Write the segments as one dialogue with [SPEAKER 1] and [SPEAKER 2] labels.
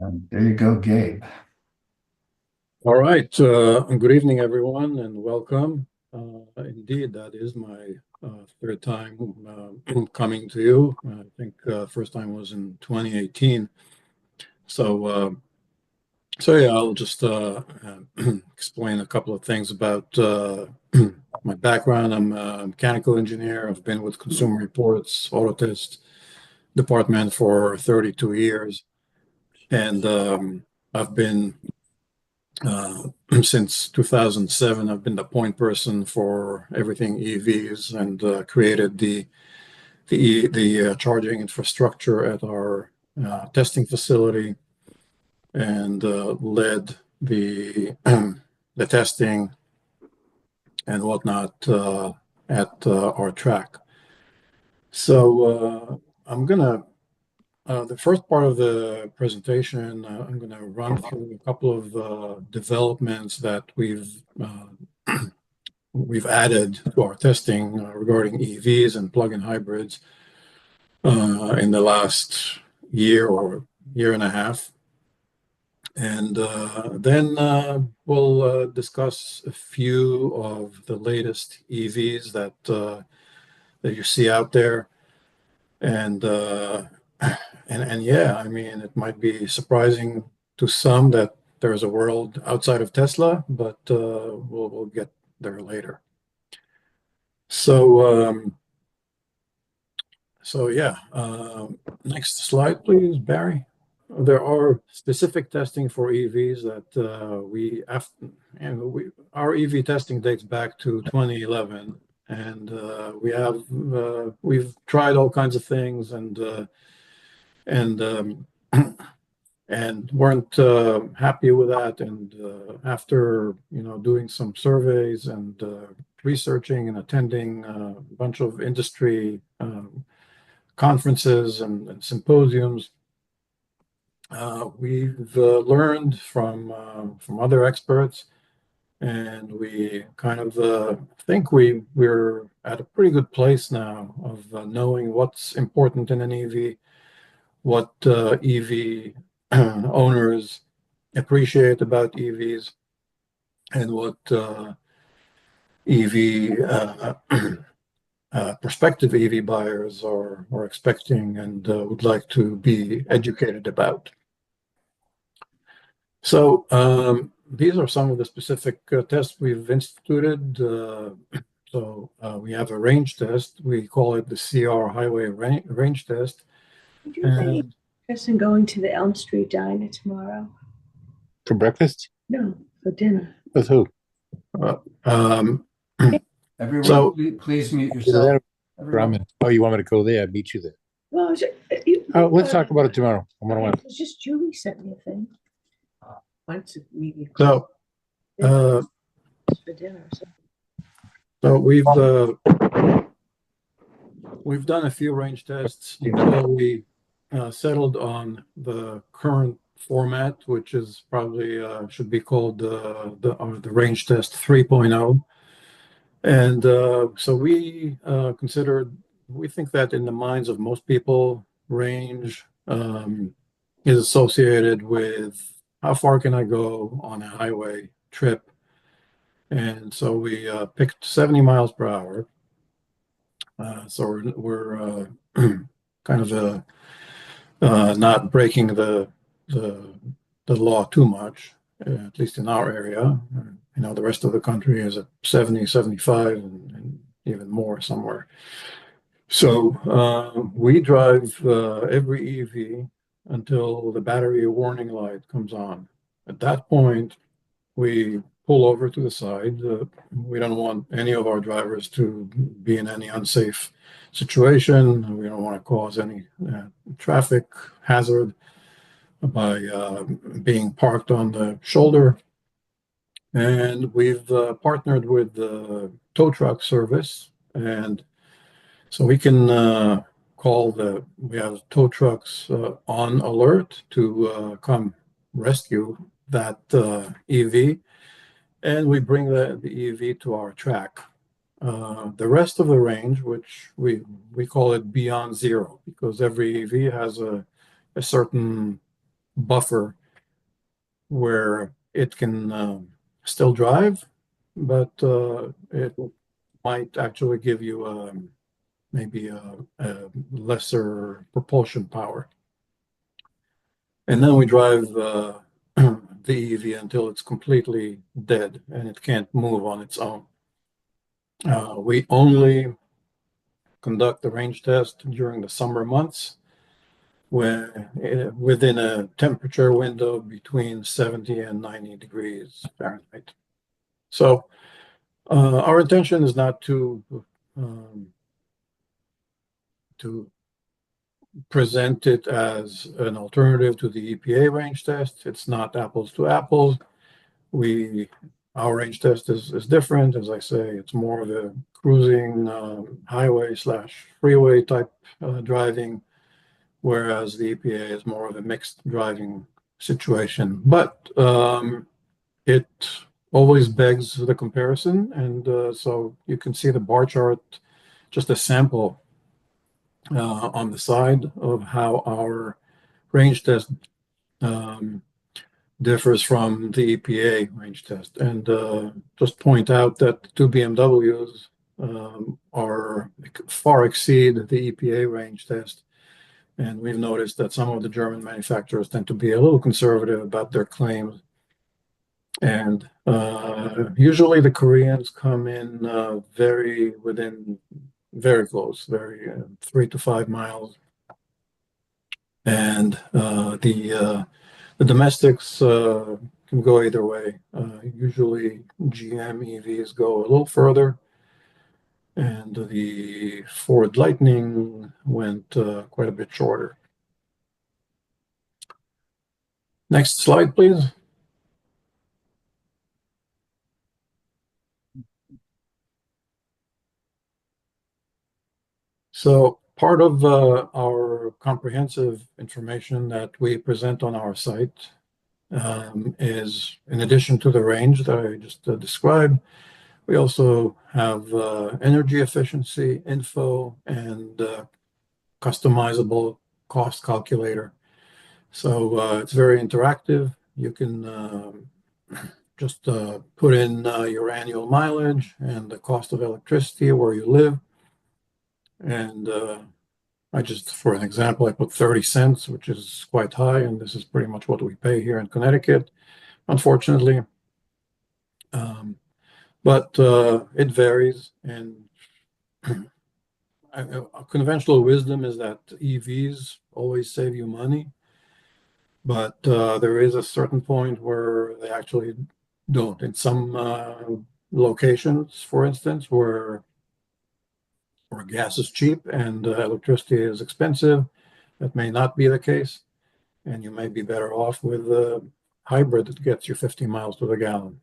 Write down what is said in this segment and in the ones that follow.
[SPEAKER 1] And there you go, Gabe.
[SPEAKER 2] All right. Good evening, everyone, and welcome. Indeed, that is my third time coming to you. I think first time was in 2018. So, yeah, I'll just explain a couple of things about my background. I'm a mechanical engineer. I've been with Consumer Reports Auto Test Department for 32 years, and I've been since 2007, I've been the point person for everything EVs and created the charging infrastructure at our testing facility and led the the testing and whatnot at our track. So I'm gonna the first part of the presentation, I'm going to run through a couple of developments that we've added to our testing regarding EVs and plug-in hybrids in the last year or year and a half. And then we'll discuss a few of the latest EVs that you see out there. And yeah, I mean, it might be surprising to some that there's a world outside of Tesla, but we'll get there later. So yeah, next slide, please, Barry. There are specific testing for EVs that our EV testing dates back to 2011, and we've tried all kinds of things and and weren't happy with that. And after doing some surveys and researching and attending a bunch of industry conferences and symposiums, we've learned from other experts, and we kind of think we're at a pretty good place now of knowing what's important in an EV, what EV owners appreciate about EVs, and what EV prospective EV buyers are expecting and would like to be educated about. So these are some of the specific tests we've instituted. We have a range test. We call it the CR Highway Range Test.
[SPEAKER 3] Would you have any interest in going to the Elm Street Diner tomorrow?
[SPEAKER 4] For breakfast?
[SPEAKER 3] No, for dinner.
[SPEAKER 4] With who?
[SPEAKER 1] Everyone,
[SPEAKER 2] So-
[SPEAKER 1] please mute yourself.
[SPEAKER 4] Ramen. Oh, you want me to go there? I'll meet you there.
[SPEAKER 3] Well,
[SPEAKER 4] Let's talk about it tomorrow.
[SPEAKER 3] It was just Julie sent me a thing. Once a meeting
[SPEAKER 2] So
[SPEAKER 3] for dinner.
[SPEAKER 2] So we've done a few range tests until we settled on the current format, which is probably should be called the range test 3.0. And so we think that in the minds of most people, range is associated with how far can I go on a highway trip. And so we picked 70 miles per hour. So we're kind of not breaking the law too much, at least in our area. The rest of the country is at 70, 75, and even more somewhere. So we drive every EV until the battery warning light comes on. At that point, we pull over to the side. We don't want any of our drivers to be in any unsafe situation. We don't want to cause any traffic hazard by being parked on the shoulder. And we've partnered with the tow truck service, and so we can we have tow trucks on alert to come rescue that EV, and we bring the EV to our track. The rest of the range, which we call it beyond zero, because every EV has a certain buffer where it can still drive, but it might actually give you maybe a lesser propulsion power. And then we drive the EV until it's completely dead and it can't move on its own. We only conduct the range test during the summer months, where within a temperature window between 70 and 90 degrees Fahrenheit. So our intention is not to present it as an alternative to the EPA range test. It's not apples to apples. Our range test is different. As I say, it's more of a cruising highway / freeway type driving, whereas the EPA is more of a mixed driving situation. But it always begs the comparison, and so you can see the bar chart, just a sample on the side of how our range test differs from the EPA range test. And just point out that the two BMWs far exceed the EPA range test. And we've noticed that some of the German manufacturers tend to be a little conservative about their claims. And usually the Koreans come in very close, 3 to 5 miles. And the domestics can go either way. Usually GM EVs go a little further, and the Ford Lightning went quite a bit shorter. Next slide, please. So part of our comprehensive information that we present on our site is, in addition to the range that I just described, we also have energy efficiency info and customizable cost calculator. So it's very interactive. You can just put in your annual mileage and the cost of electricity where you live. And for an example, I put 30 cents, which is quite high, and this is pretty much what we pay here in Connecticut, unfortunately. But it varies, and conventional wisdom is that EVs always save you money, but there is a certain point where they actually don't. In some locations, for instance, where gas is cheap and electricity is expensive, that may not be the case, and you may be better off with a hybrid that gets you 50 miles to the gallon.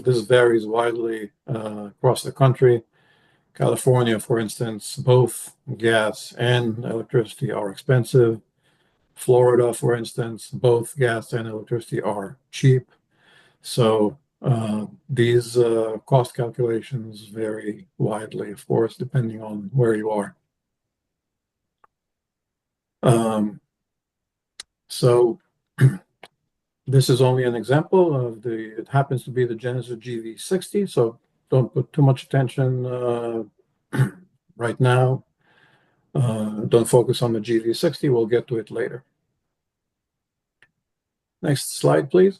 [SPEAKER 2] This varies widely across the country. California, for instance, both gas and electricity are expensive. Florida, for instance, both gas and electricity are cheap. So these cost calculations vary widely, of course, depending on where you are. So this is only an example of it happens to be the Genesis GV60, so don't put too much attention right now. Don't focus on the GV60, we'll get to it later. Next slide, please.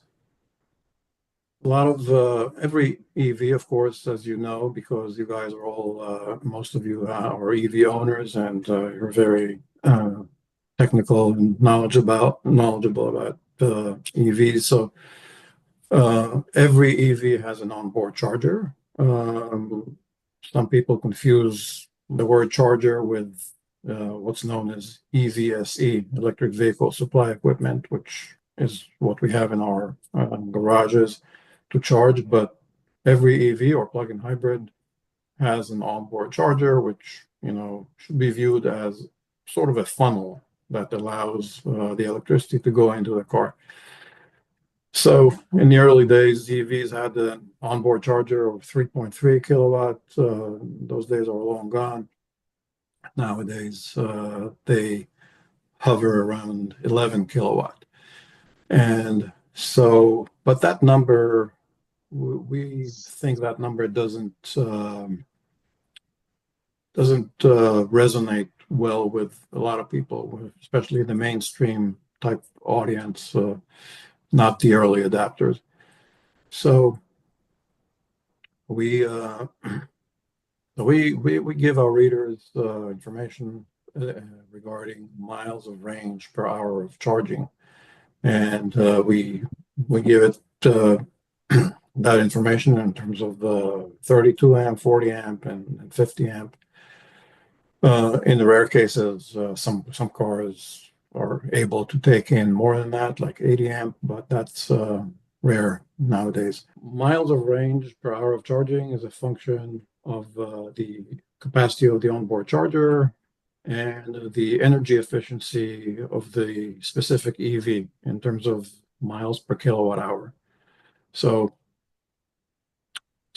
[SPEAKER 2] A lot of every EV, of course, as you know, because you guys are all, most of you are EV owners, and you're very technical and knowledgeable about EVs. So every EV has an onboard charger. Some people confuse the word charger with what's known as EVSE, electric vehicle supply equipment, which is what we have in our garages to charge. But every EV or plug-in hybrid has an onboard charger, which should be viewed as sort of a funnel that allows the electricity to go into the car. So in the early days, EVs had an onboard charger of 3.3 kilowatts. Those days are long gone. Nowadays, they hover around 11 kilowatt. And so, but that number, we think that number doesn't resonate well with a lot of people, especially the mainstream type audience, not the early adapters. So we we give our readers information regarding miles of range per hour of charging, and we give it that information in terms of 32 amp, 40 amp, and 50 amp. In the rare cases, some cars are able to take in more than that, like 80 amp, but that's rare nowadays. Miles of range per hour of charging is a function of the capacity of the onboard charger and the energy efficiency of the specific EV in terms of miles per kilowatt hour. So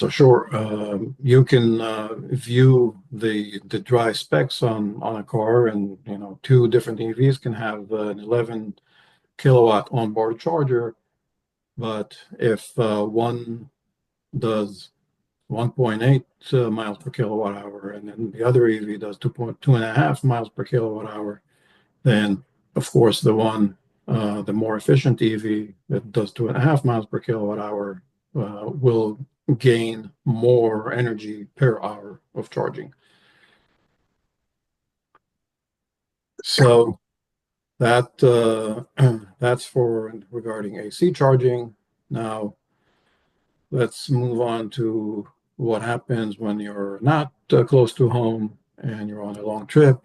[SPEAKER 2] sure, you can view the dry specs on a car, and two different EVs can have an 11 kilowatt onboard charger, but if one does 1.8 miles per kilowatt hour, and then the other EV does 2.5 miles per kilowatt hour, then of course the more efficient EV that does 2.5 miles per kilowatt hour will gain more energy per hour of charging. So that that's for regarding AC charging. Now let's move on to what happens when you're not close to home and you're on a long trip,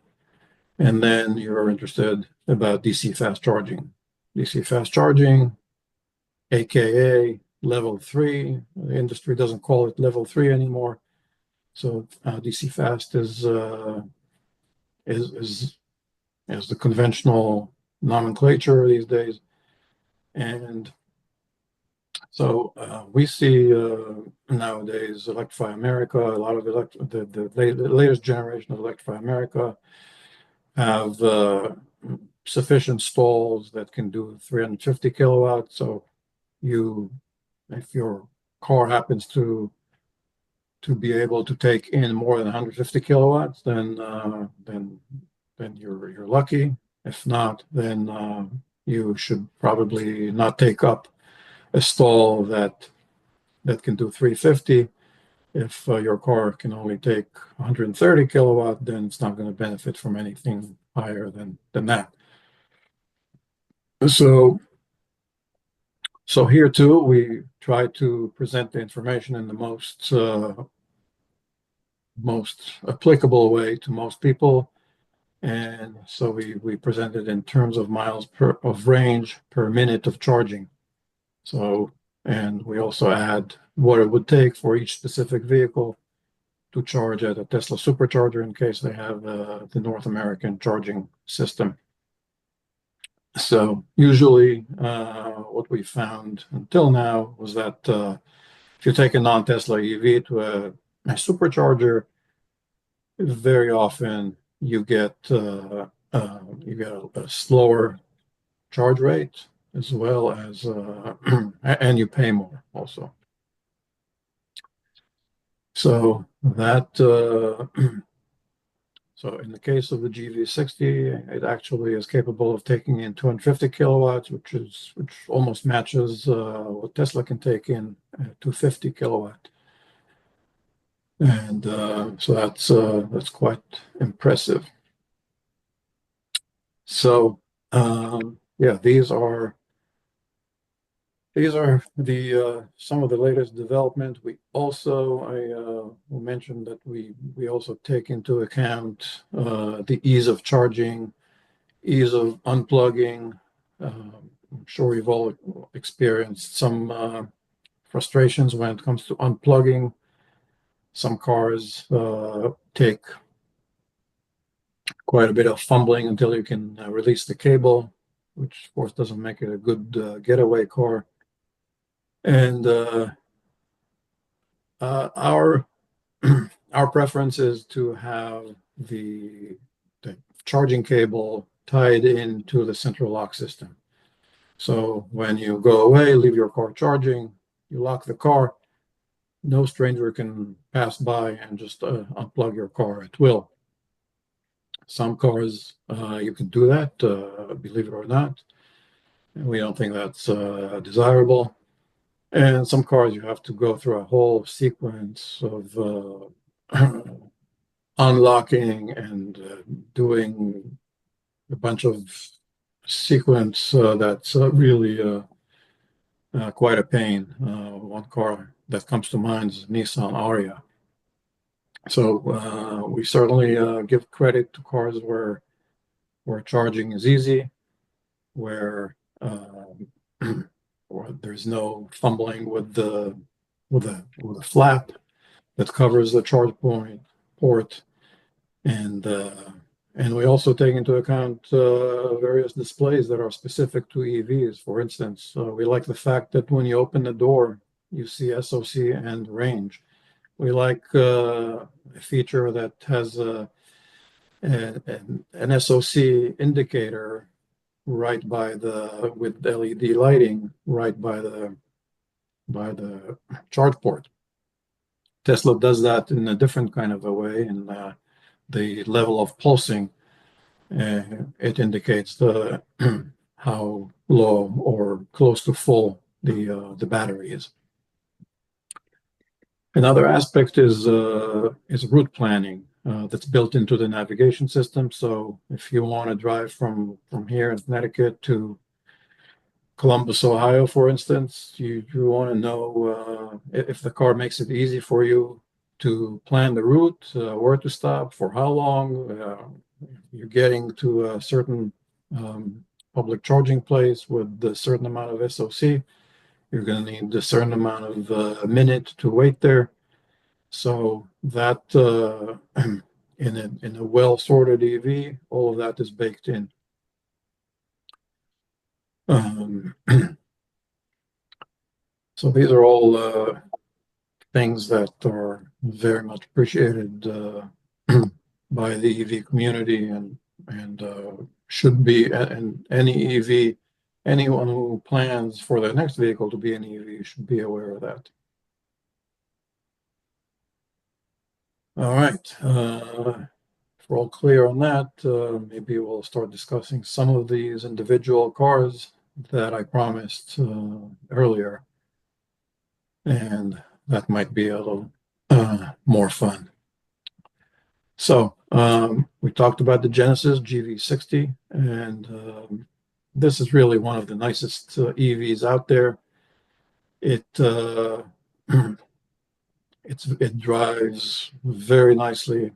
[SPEAKER 2] and then you're interested about DC fast charging. DC fast charging, aka level 3. The industry doesn't call it level 3 anymore. So DC fast is the conventional nomenclature these days, and so we see nowadays Electrify America. A lot of the latest generation of Electrify America have sufficient stalls that can do 350 kilowatts. So if your car happens to be able to take in more than 150 kilowatts, then you're lucky. If not, then you should probably not take up a stall that can do 350. If your car can only take 130 kilowatt, then it's not going to benefit from anything higher than that. So here too, we try to present the information in the most applicable way to most people, and so we present it in terms of miles of range per minute of charging. So, and we also add what it would take for each specific vehicle to charge at a Tesla supercharger in case they have the North American charging system. So usually what we found until now was that if you take a non-Tesla EV to a supercharger, very often you get a slower charge rate, as well as and you pay more also. So that so in the case of the GV60, it actually is capable of taking in 250 kilowatts, which almost matches what Tesla can take in 250 kilowatt. And so that's quite impressive. So yeah, these are the some of the latest development. We also will mention that we also take into account the ease of charging, ease of unplugging. I'm sure we've all experienced some frustrations when it comes to unplugging. Some cars take quite a bit of fumbling until you can release the cable, which of course doesn't make it a good getaway car. And our preference is to have the charging cable tied into the central lock system. So when you go away, leave your car charging, you lock the car, no stranger can pass by and just unplug your car at will. Some cars, you can do that, believe it or not. We don't think that's desirable. And some cars, you have to go through a whole sequence of unlocking and doing a bunch of sequence that's really quite a pain. One car that comes to mind is Nissan Aria. So we certainly give credit to cars where charging is easy, where there's no fumbling with the flap that covers the charge port, and we also take into account various displays that are specific to EVs. For instance, we like the fact that when you open the door, you see SOC and range. We like a feature that has an SOC indicator right by with LED lighting right by the charge port. Tesla does that in a different kind of a way, and the level of pulsing, it indicates how low or close to full the battery is. Another aspect is route planning that's built into the navigation system. So if you want to drive from here in Connecticut to Columbus, Ohio, for instance, you want to know if the car makes it easy for you to plan the route, where to stop, for how long. You're getting to a certain public charging place with a certain amount of SOC. You're going to need a certain amount of a minute to wait there. So that in a well-sorted EV, all of that is baked in. So these are all things that are very much appreciated by the EV community and should be, and any EV, anyone who plans for their next vehicle to be an EV should be aware of that. All right, if we're all clear on that, maybe we'll start discussing some of these individual cars that I promised earlier, and that might be a little more fun. So we talked about the Genesis GV60, and this is really one of the nicest EVs out there. It it drives very nicely.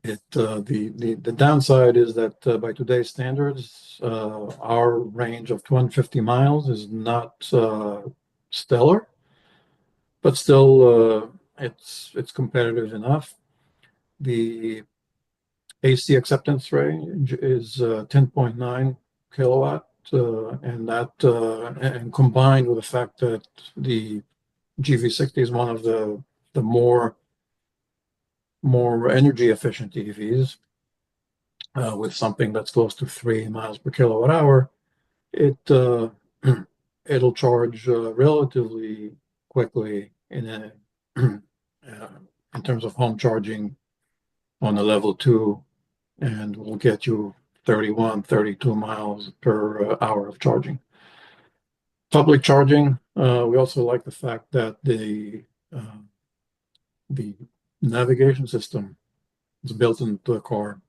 [SPEAKER 2] The downside is that by today's standards, our range of 250 miles is not stellar, but still it's competitive enough. The AC acceptance range is 10.9 kilowatt, and that and combined with the fact that the GV60 is one of the more energy efficient EVs, with something that's close to 3 miles per kilowatt hour, it'll charge relatively quickly in terms of home charging on a level 2, and will get you 31, 32 miles per hour of charging. Public charging, we also like the fact that the navigation system is built into the car.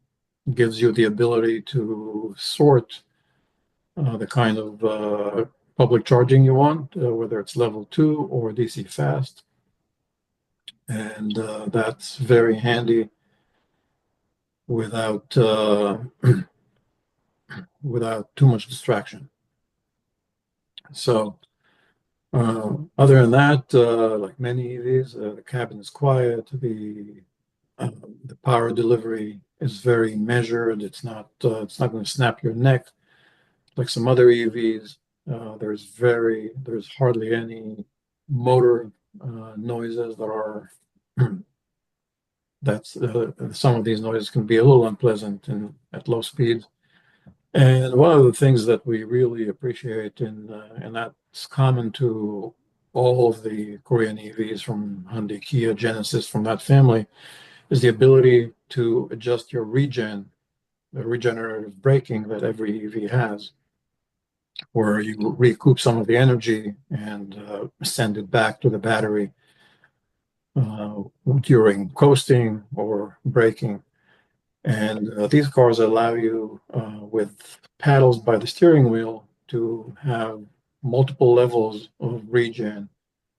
[SPEAKER 2] It gives you the ability to sort the kind of public charging you want, whether it's level 2 or DC fast. And that's very handy without without too much distraction. So other than that, like many EVs, the cabin is quiet. The power delivery is very measured. It's not going to snap your neck like some other EVs. There's hardly any motor noises that are some of these noises can be a little unpleasant at low speeds. And one of the things that we really appreciate and that's common to all of the Korean EVs from Hyundai, Kia, Genesis, from that family, is the ability to adjust your the regenerative braking that every EV has, where you recoup some of the energy and send it back to the battery during coasting or braking. And these cars allow you, with paddles by the steering wheel, to have multiple levels of regen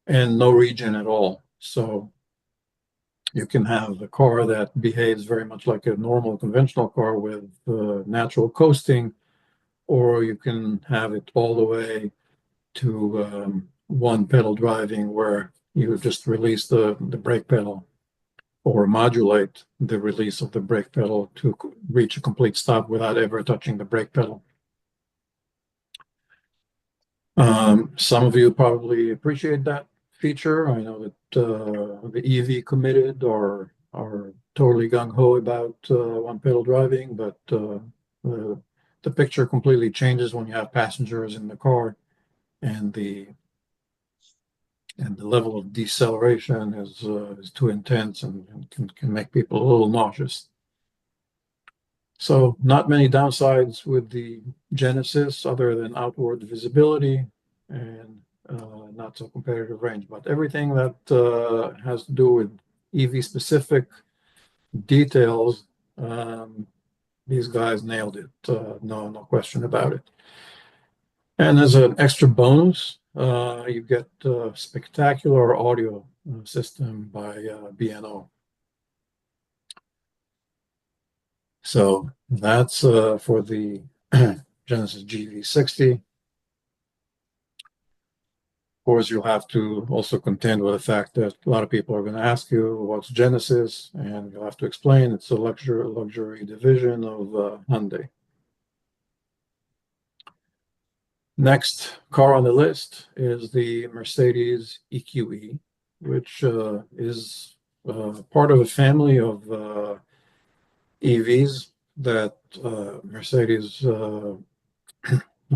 [SPEAKER 2] and no regen at all. So you can have a car that behaves very much like a normal conventional car with natural coasting, or you can have it all the way to one pedal driving where you just release the brake pedal or modulate the release of the brake pedal to reach a complete stop without ever touching the brake pedal. Some of you probably appreciate that feature. I know that the EV committed are totally gung-ho about one pedal driving, but the picture completely changes when you have passengers in the car, and the level of deceleration is too intense and can make people a little nauseous. So not many downsides with the Genesis other than outward visibility and not so competitive range. But everything that has to do with EV specific details, these guys nailed it. No question about it. And as an extra bonus, you get a spectacular audio system by B&O. So that's for the Genesis GV60. Of course, you'll have to also contend with the fact that a lot of people are going to ask you what's Genesis, and you'll have to explain it's a luxury division of Hyundai. Next car on the list is the Mercedes EQE, which is part of a family of EVs that Mercedes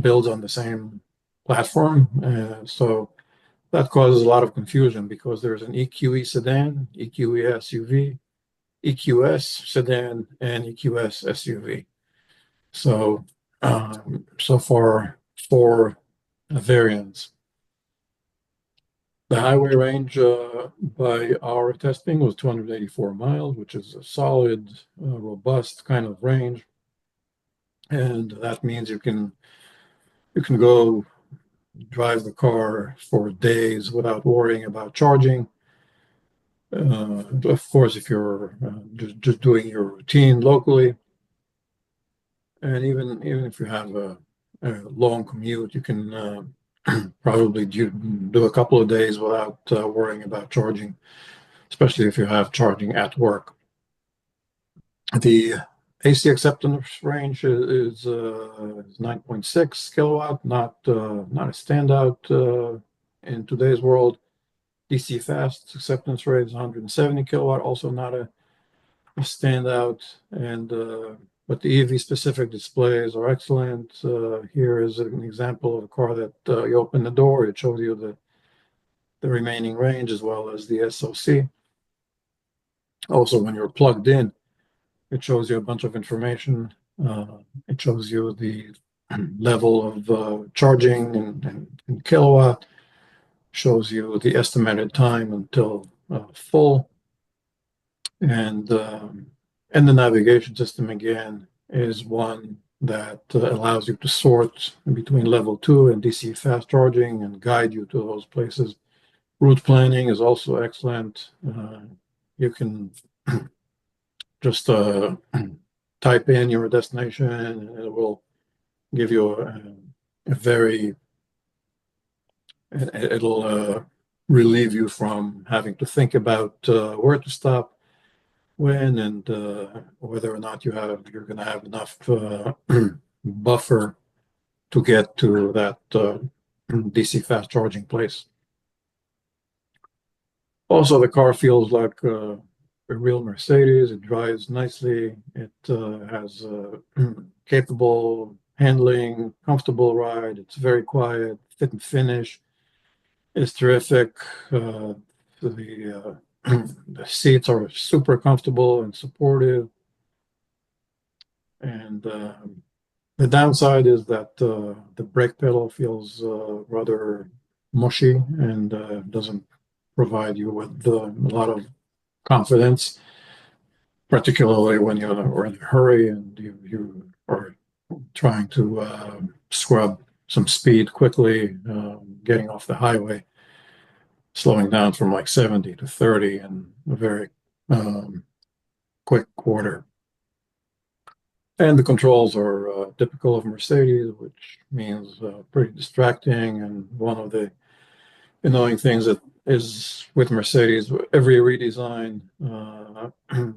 [SPEAKER 2] builds on the same platform. So that causes a lot of confusion because there's an EQE sedan, EQE SUV, EQS sedan, and EQS SUV. So so far, 4 variants. The highway range by our testing was 284 miles, which is a solid, robust kind of range. And that means you can go drive the car for days without worrying about charging. Of course, if you're just doing your routine locally, and even if you have a long commute, you can probably do a couple of days without worrying about charging, especially if you have charging at work. The AC acceptance range is 9.6 kilowatt, not a standout in today's world. DC fast acceptance rate is 170 kilowatt, also not a standout. And but the EV specific displays are excellent. Here is an example of a car that you open the door, it shows you the remaining range as well as the SOC. Also, when you're plugged in, it shows you a bunch of information. It shows you the level of charging in kilowatt, shows you the estimated time until full, and the navigation system again is one that allows you to sort between level 2 and DC fast charging and guide you to those places. Route planning is also excellent. You can just type in your destination and it will give you a very, it'll relieve you from having to think about where to stop, when, and whether or not you're going to have enough buffer to get to that DC fast charging place. Also, the car feels like a real Mercedes. It drives nicely. It has capable handling, comfortable ride. It's very quiet, fit and finish is terrific. The the seats are super comfortable and supportive. And the downside is that the brake pedal feels rather mushy and doesn't provide you with a lot of confidence, particularly when you're in a hurry and you are trying to scrub some speed quickly, getting off the highway, slowing down from like 70 to 30 in a very quick quarter. And the controls are typical of Mercedes, which means pretty distracting. And one of the annoying things that is with Mercedes, every redesign,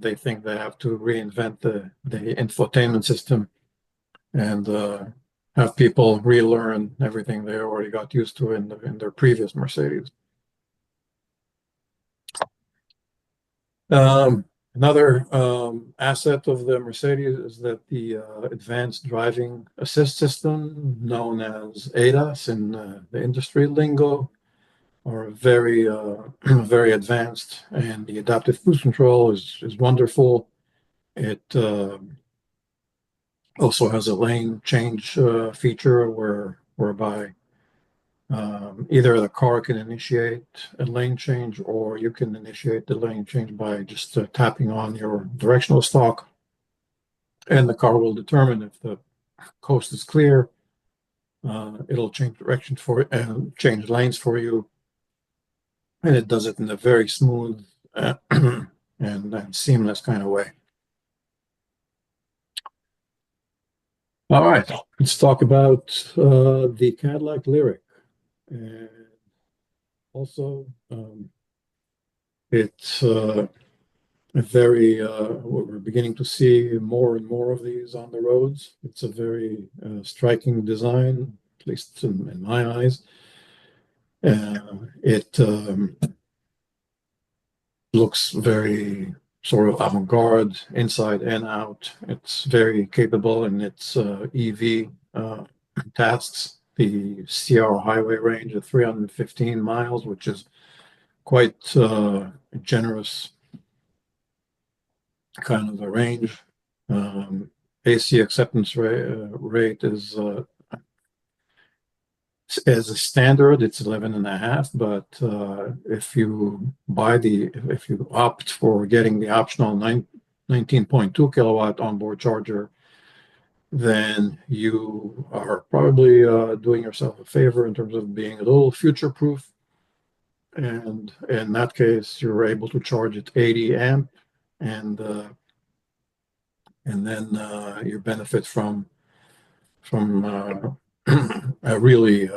[SPEAKER 2] they think they have to reinvent the infotainment system and have people relearn everything they already got used to in their previous Mercedes. Another asset of the Mercedes is that the advanced driving assist system, known as ADAS in the industry lingo, are very, very advanced, and the adaptive cruise control is wonderful. It also has a lane change feature whereby either the car can initiate a lane change, or you can initiate the lane change by just tapping on your directional stalk, and the car will determine if the coast is clear. It'll change direction for and change lanes for you, and it does it in a very smooth and seamless kind of way. All right, let's talk about the Cadillac Lyriq. And also, it's a very, we're beginning to see more and more of these on the roads. It's a very striking design, at least in my eyes. It looks very sort of avant-garde inside and out. It's very capable in its EV tasks. The CR highway range of 315 miles, which is quite generous kind of a range. AC acceptance rate is as a standard, it's 11.5, but if you opt for getting the optional 19.2 kilowatt onboard charger, then you are probably doing yourself a favor in terms of being a little future-proof. And in that case, you're able to charge at 80 amp, and then you benefit from a really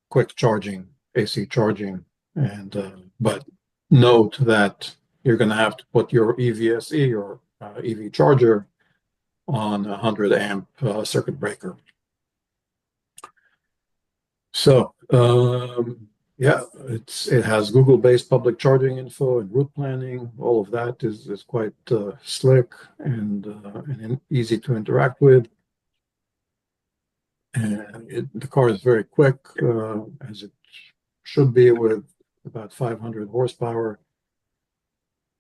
[SPEAKER 2] quick charging, AC charging. And but note that you're going to have to put your EVSE or EV charger on a 100 amp circuit breaker. So yeah, it has Google-based public charging info and route planning. All of that is quite slick and easy to interact with. And the car is very quick, as it should be, with about 500 horsepower.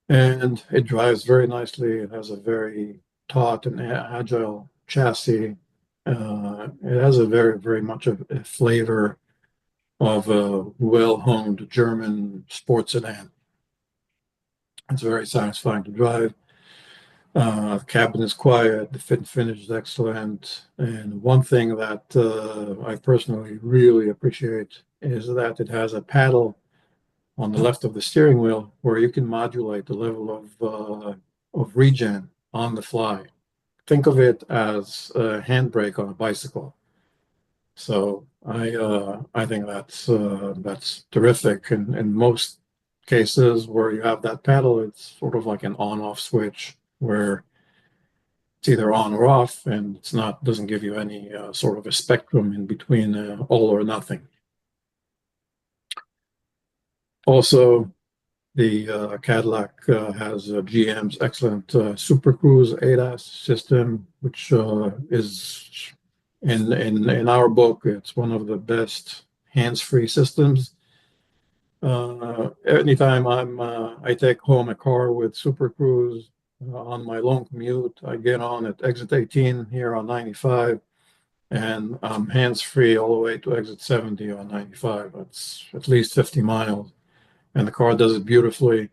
[SPEAKER 2] And it drives very nicely. It has a very taut and agile chassis. It has a very, very much of a flavor of a well-honed German sports sedan. It's very satisfying to drive. The cabin is quiet, the fit and finish is excellent. And one thing that I personally really appreciate is that it has a paddle on the left of the steering wheel where you can modulate the level of regen on the fly. Think of it as a handbrake on a bicycle. So I think that's terrific. And in most cases where you have that paddle, it's sort of like an on-off switch where it's either on or off, and it's not doesn't give you any sort of a spectrum in between all or nothing. Also, The Cadillac has GM's excellent Super Cruise ADAS system, which is in our book, it's one of the best hands-free systems. Anytime I take home a car with Super Cruise on my long commute, I get on at exit 18 here on 95, and I'm hands-free all the way to exit 70 on 95. That's at least 50 miles, and the car does it beautifully.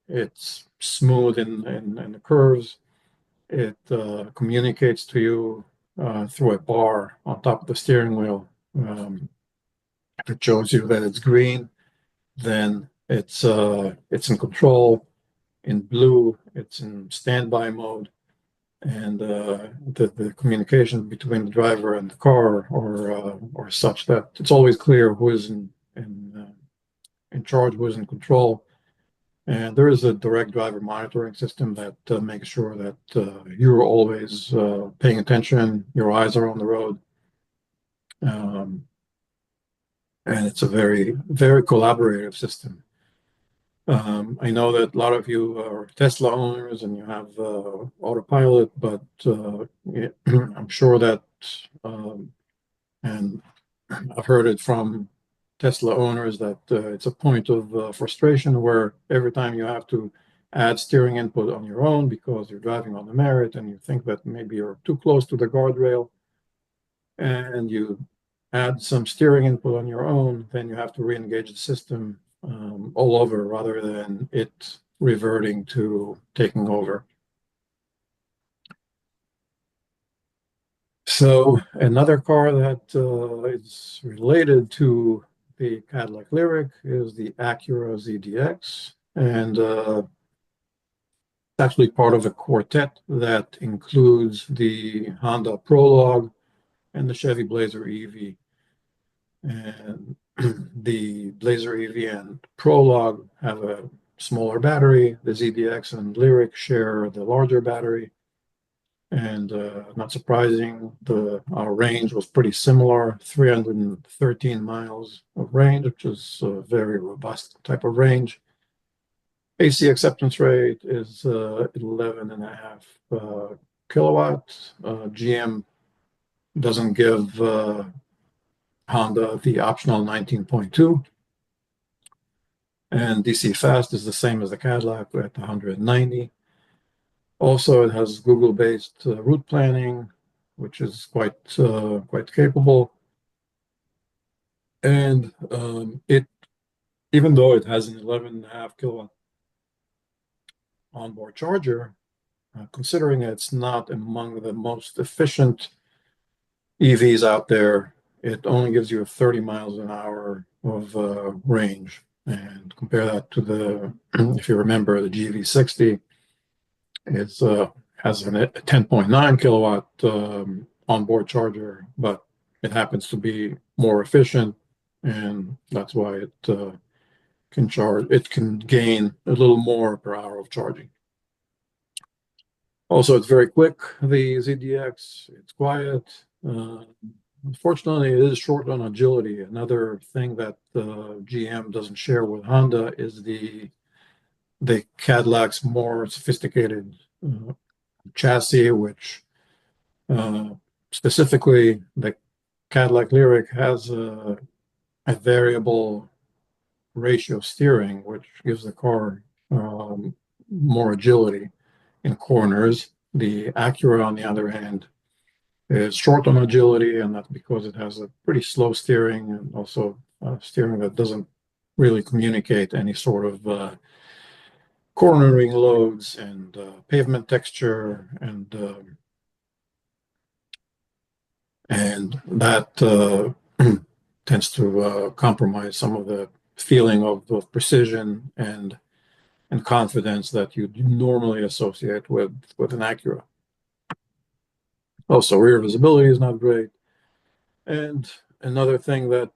[SPEAKER 2] It's smooth in the curves. It communicates to you through a bar on top of the steering wheel. If it shows you that it's green, then it's in control. In blue, it's in standby mode, and the communication between the driver and the car or such that it's always clear who is in charge, who is in control. And there is a direct driver monitoring system that makes sure that you're always paying attention, your eyes are on the road. And it's a very, very collaborative system. I know that a lot of you are Tesla owners and you have autopilot, but I'm sure that, and I've heard it from Tesla owners that it's a point of frustration where every time you have to add steering input on your own because you're driving on the merit and you think that maybe you're too close to the guardrail and you add some steering input on your own, then you have to re-engage the system all over rather than it reverting to taking over. So another car that is related to the Cadillac Lyriq is the Acura ZDX, and it's actually part of a quartet that includes the Honda Prologue and the Chevy Blazer EV. And the Blazer EV and Prologue have a smaller battery. The ZDX and Lyriq share the larger battery. And not surprising, our range was pretty similar, 313 miles of range, which is a very robust type of range. AC acceptance rate is 11.5 kilowatts. GM doesn't give Honda the optional 19.2. And DC fast is the same as the Cadillac at 190. Also, it has Google-based route planning, which is quite capable. And even though it has an 11.5 kilowatt onboard charger, considering it's not among the most efficient EVs out there, it only gives you 30 miles an hour of range. And compare that to if you remember, the GV60. It has a 10.9 kilowatt onboard charger, but it happens to be more efficient, and that's why it can charge. It can gain a little more per hour of charging. Also, it's very quick. The ZDX, it's quiet. Unfortunately, it is short on agility. Another thing that GM doesn't share with Honda is the Cadillac's more sophisticated chassis, which specifically the Cadillac Lyriq has a variable ratio steering, which gives the car more agility in corners. The Acura, on the other hand, is short on agility, and that's because it has a pretty slow steering and also steering that doesn't really communicate any sort of cornering loads and pavement texture, and that tends to compromise some of the feeling of precision and confidence that you normally associate with an Acura. Also, rear visibility is not great. And another thing that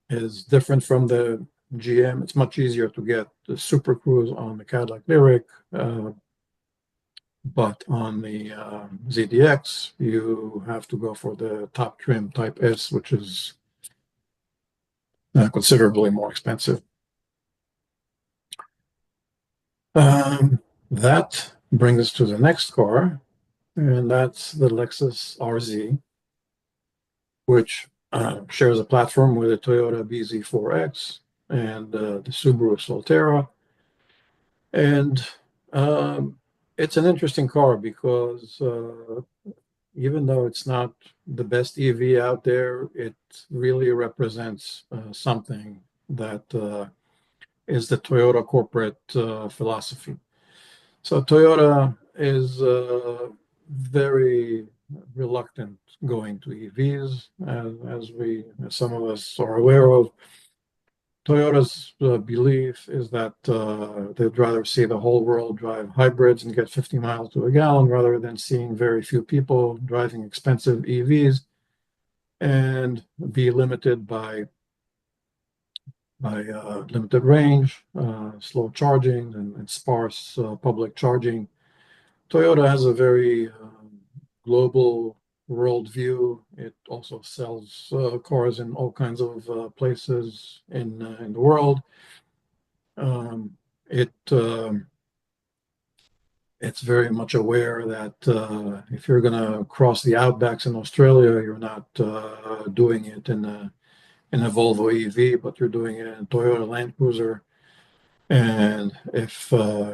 [SPEAKER 2] is different from the GM, it's much easier to get the Super Cruise on the Cadillac Lyriq, but on the ZDX, you have to go for the top trim Type S, which is considerably more expensive. That brings us to the next car, and that's the Lexus RZ, which shares a platform with the Toyota BZ4X and the Subaru Solterra. And it's an interesting car because even though it's not the best EV out there, it really represents something that is the Toyota corporate philosophy. So Toyota is very reluctant going to EVs, as some of us are aware of. Toyota's belief is that they'd rather see the whole world drive hybrids and get 50 miles to a gallon rather than seeing very few people driving expensive EVs and be limited by limited range, slow charging, and sparse public charging. Toyota has a very global worldview. It also sells cars in all kinds of places in the world. It's very much aware that if you're going to cross the outbacks in Australia, you're not doing it in a Volvo EV, but you're doing it in a Toyota Land Cruiser. And if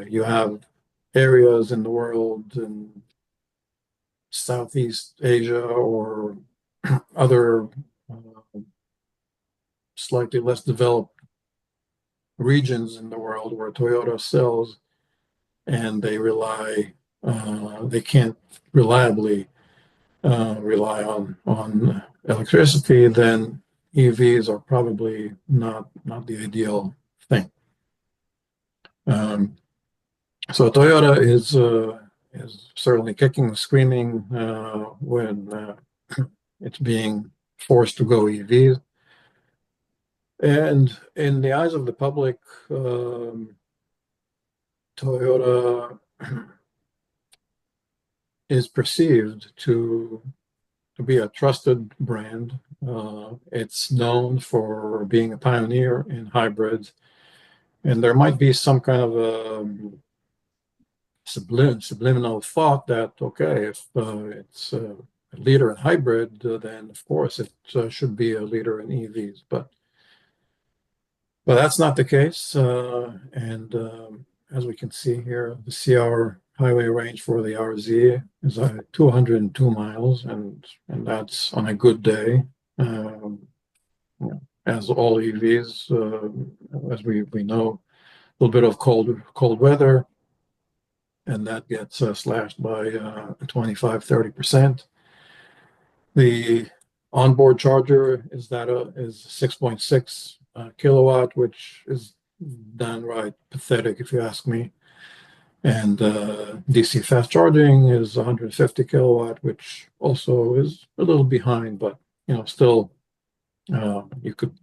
[SPEAKER 2] you have areas in the world in Southeast Asia or other slightly less developed regions in the world where Toyota sells, and they can't reliably rely on electricity, then EVs are probably not the ideal thing. So Toyota is certainly kicking and screaming when it's being forced to go EVs. And in the eyes of the public, Toyota is perceived to be a trusted brand. It's known for being a pioneer in hybrids, and there might be some kind of a subliminal thought that, okay, if it's a leader in hybrid, then of course it should be a leader in EVs. But that's not the case. And as we can see here, the CR highway range for the RZ is 202 miles, and that's on a good day. As all EVs, as we know, a little bit of cold weather, and that gets slashed by 25-30%. The onboard charger is 6.6 kilowatt, which is downright pathetic if you ask me. And DC fast charging is 150 kilowatt, which also is a little behind, but still you could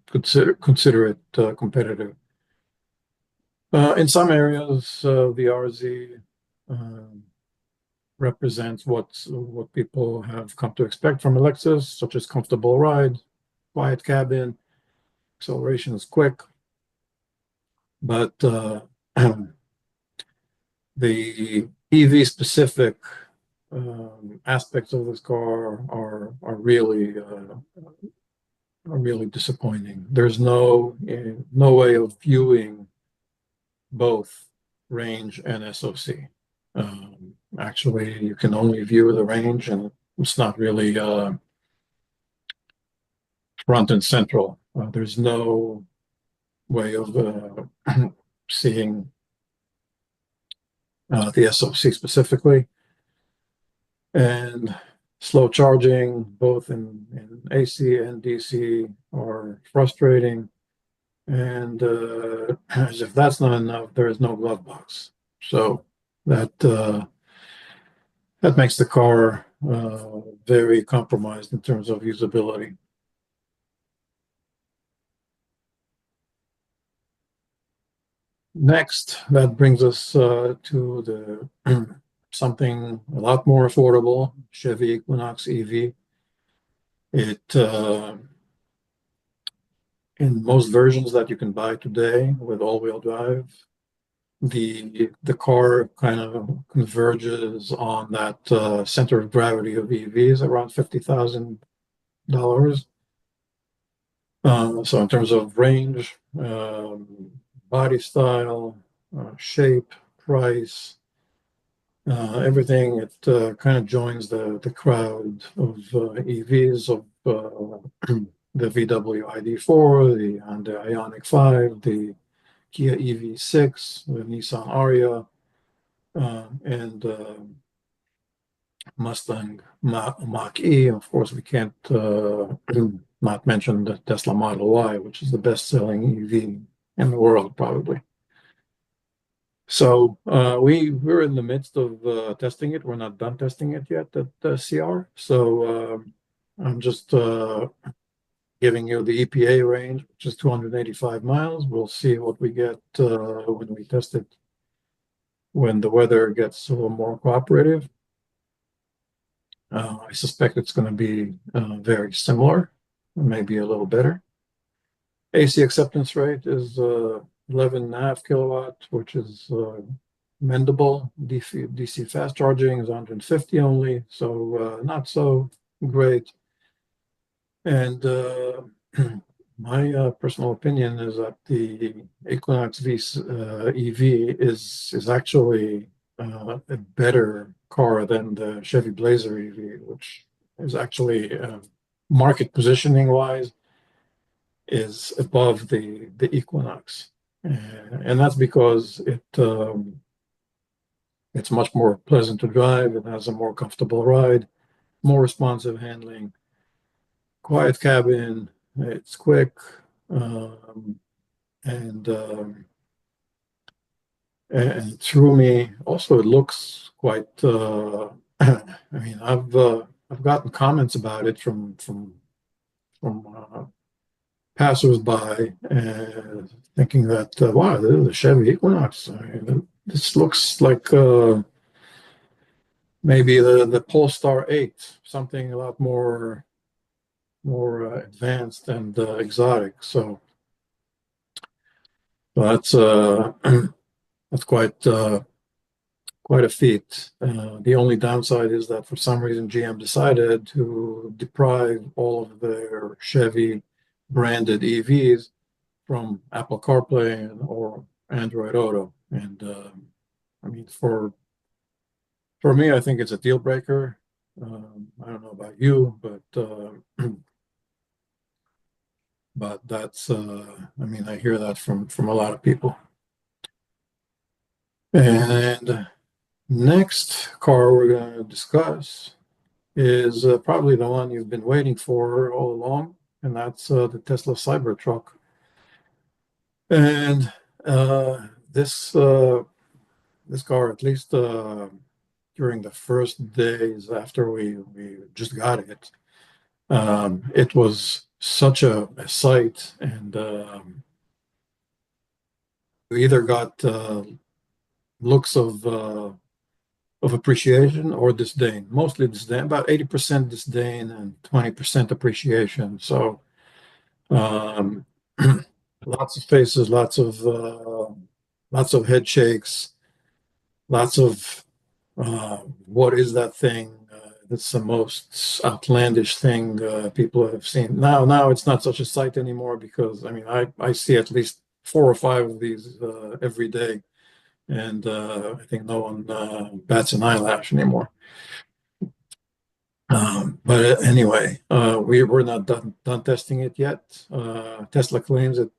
[SPEAKER 2] consider it competitive. In some areas, the RZ represents what people have come to expect from a Lexus, such as comfortable ride, quiet cabin, acceleration is quick. But the EV specific aspects of this car are really disappointing. There's no way of viewing both range and SOC. Actually, you can only view the range, and it's not really front and central. There's no way of seeing the SOC specifically. And slow charging, both in AC and DC, are frustrating. And as if that's not enough, there is no glove box. So that makes the car very compromised in terms of usability. Next, that brings us to the something a lot more affordable, Chevy Equinox EV. in most versions that you can buy today with all-wheel drive, the car kind of converges on that center of gravity of EVs around $50,000. So in terms of range, body style, shape, price, everything, it kind of joins the crowd of EVs of the VW ID4, the Honda Ioniq 5, the Kia EV6, the Nissan Ariya, and Mustang Mach-E. Of course, we can't not mention the Tesla Model Y, which is the best-selling EV in the world, probably. So we're in the midst of testing it. We're not done testing it yet at CR. So I'm just giving you the EPA range, which is 285 miles. We'll see what we get when we test it, when the weather gets a little more cooperative. I suspect it's going to be very similar, maybe a little better. AC acceptance rate is 11.5 kilowatt, which is mendable. DC fast charging is 150 only, so not so great. And my personal opinion is that the Equinox EV is actually a better car than the Chevy Blazer EV, which is actually market positioning wise is above the Equinox, and that's because it's much more pleasant to drive. It has a more comfortable ride, more responsive handling, quiet cabin. It's quick, and through me. Also, it looks quite. I mean, I've gotten comments about it from passers-by, thinking that wow, this is a Chevy Equinox. I mean, this looks like maybe the Polestar 8, something a lot more advanced and exotic. So that's that's quite a feat. The only downside is that for some reason GM decided to deprive all of their Chevy branded EVs from Apple CarPlay or Android Auto. And I mean, for me, I think it's a deal breaker. I don't know about you, but that's I mean, I hear that from a lot of people. And next car we're going to discuss is probably the one you've been waiting for all along, and that's the Tesla Cybertruck. And this car, at least during the first days after we just got it, it was such a sight, and we either got looks of appreciation or disdain. Mostly disdain, about 80% disdain and 20% appreciation. So lots of faces, lots of head shakes, lots of what is that thing? That's the most outlandish thing people have seen. Now it's not such a sight anymore, because I mean I see at least 4 or 5 of these every day. And I think no one bats an eyelash anymore. But anyway, we're not done testing it yet. Tesla claims it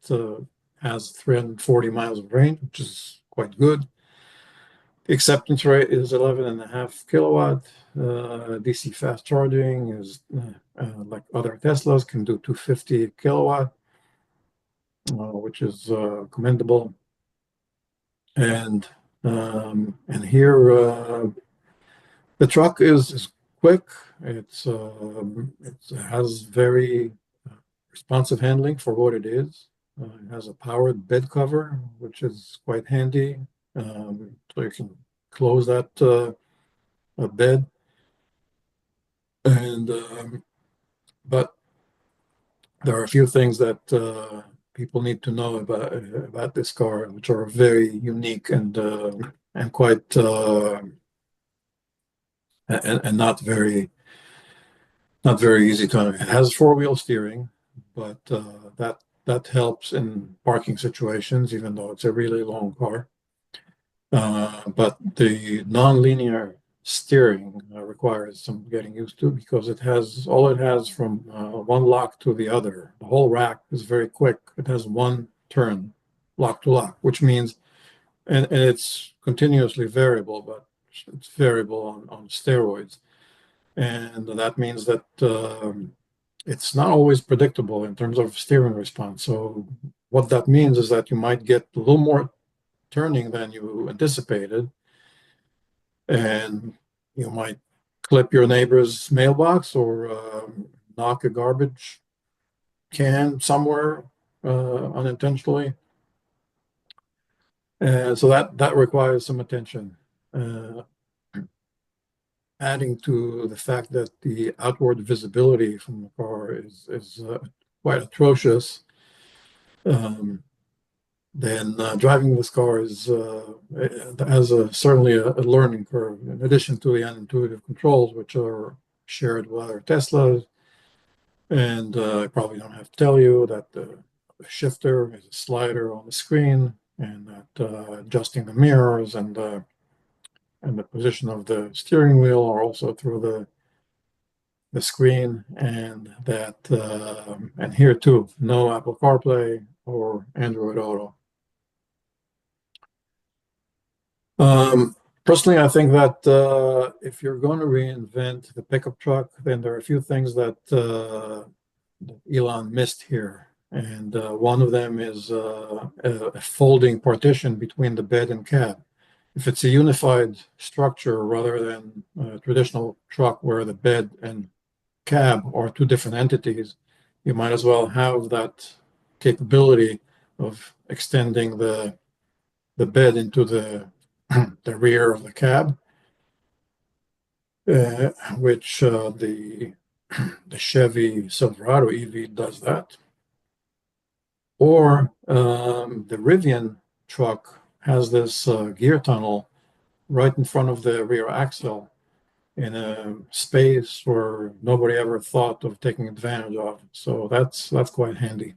[SPEAKER 2] has 340 miles of range, which is quite good. The acceptance rate is 11.5 kilowatt. DC fast charging is like other Teslas, can do 250 kilowatt, which is commendable. And here the truck is quick. It has very responsive handling for what it is. It has a powered bed cover, which is quite handy. So you can close that bed. And but there are a few things that people need to know about this car, which are very unique and quite and not very easy to understand. It has four-wheel steering, but that helps in parking situations, even though it's a really long car. But the non-linear steering requires some getting used to, because it has from one lock to the other. The whole rack is very quick. It has one turn, lock to lock, which means, and it's continuously variable, but it's variable on steroids. And that means that it's not always predictable in terms of steering response. So what that means is that you might get a little more turning than you anticipated, and you might clip your neighbor's mailbox or knock a garbage can somewhere unintentionally. And so that requires some attention. Adding to the fact that the outward visibility from the car is quite atrocious, then driving this car has certainly a learning curve, in addition to the unintuitive controls, which are shared with other Teslas. And I probably don't have to tell you that the shifter is a slider on the screen, and that adjusting the mirrors and the position of the steering wheel are also through the screen, and that and here too, no Apple CarPlay or Android Auto. Personally, I think that if you're going to reinvent the pickup truck, then there are a few things that Elon missed here. And one of them is a folding partition between the bed and cab. If it's a unified structure rather than a traditional truck where the bed and cab are two different entities, you might as well have that capability of extending the bed into the rear of the cab, which the Chevy Silverado EV does that. Or the Rivian truck has this gear tunnel right in front of the rear axle in a space where nobody ever thought of taking advantage of. So that's quite handy.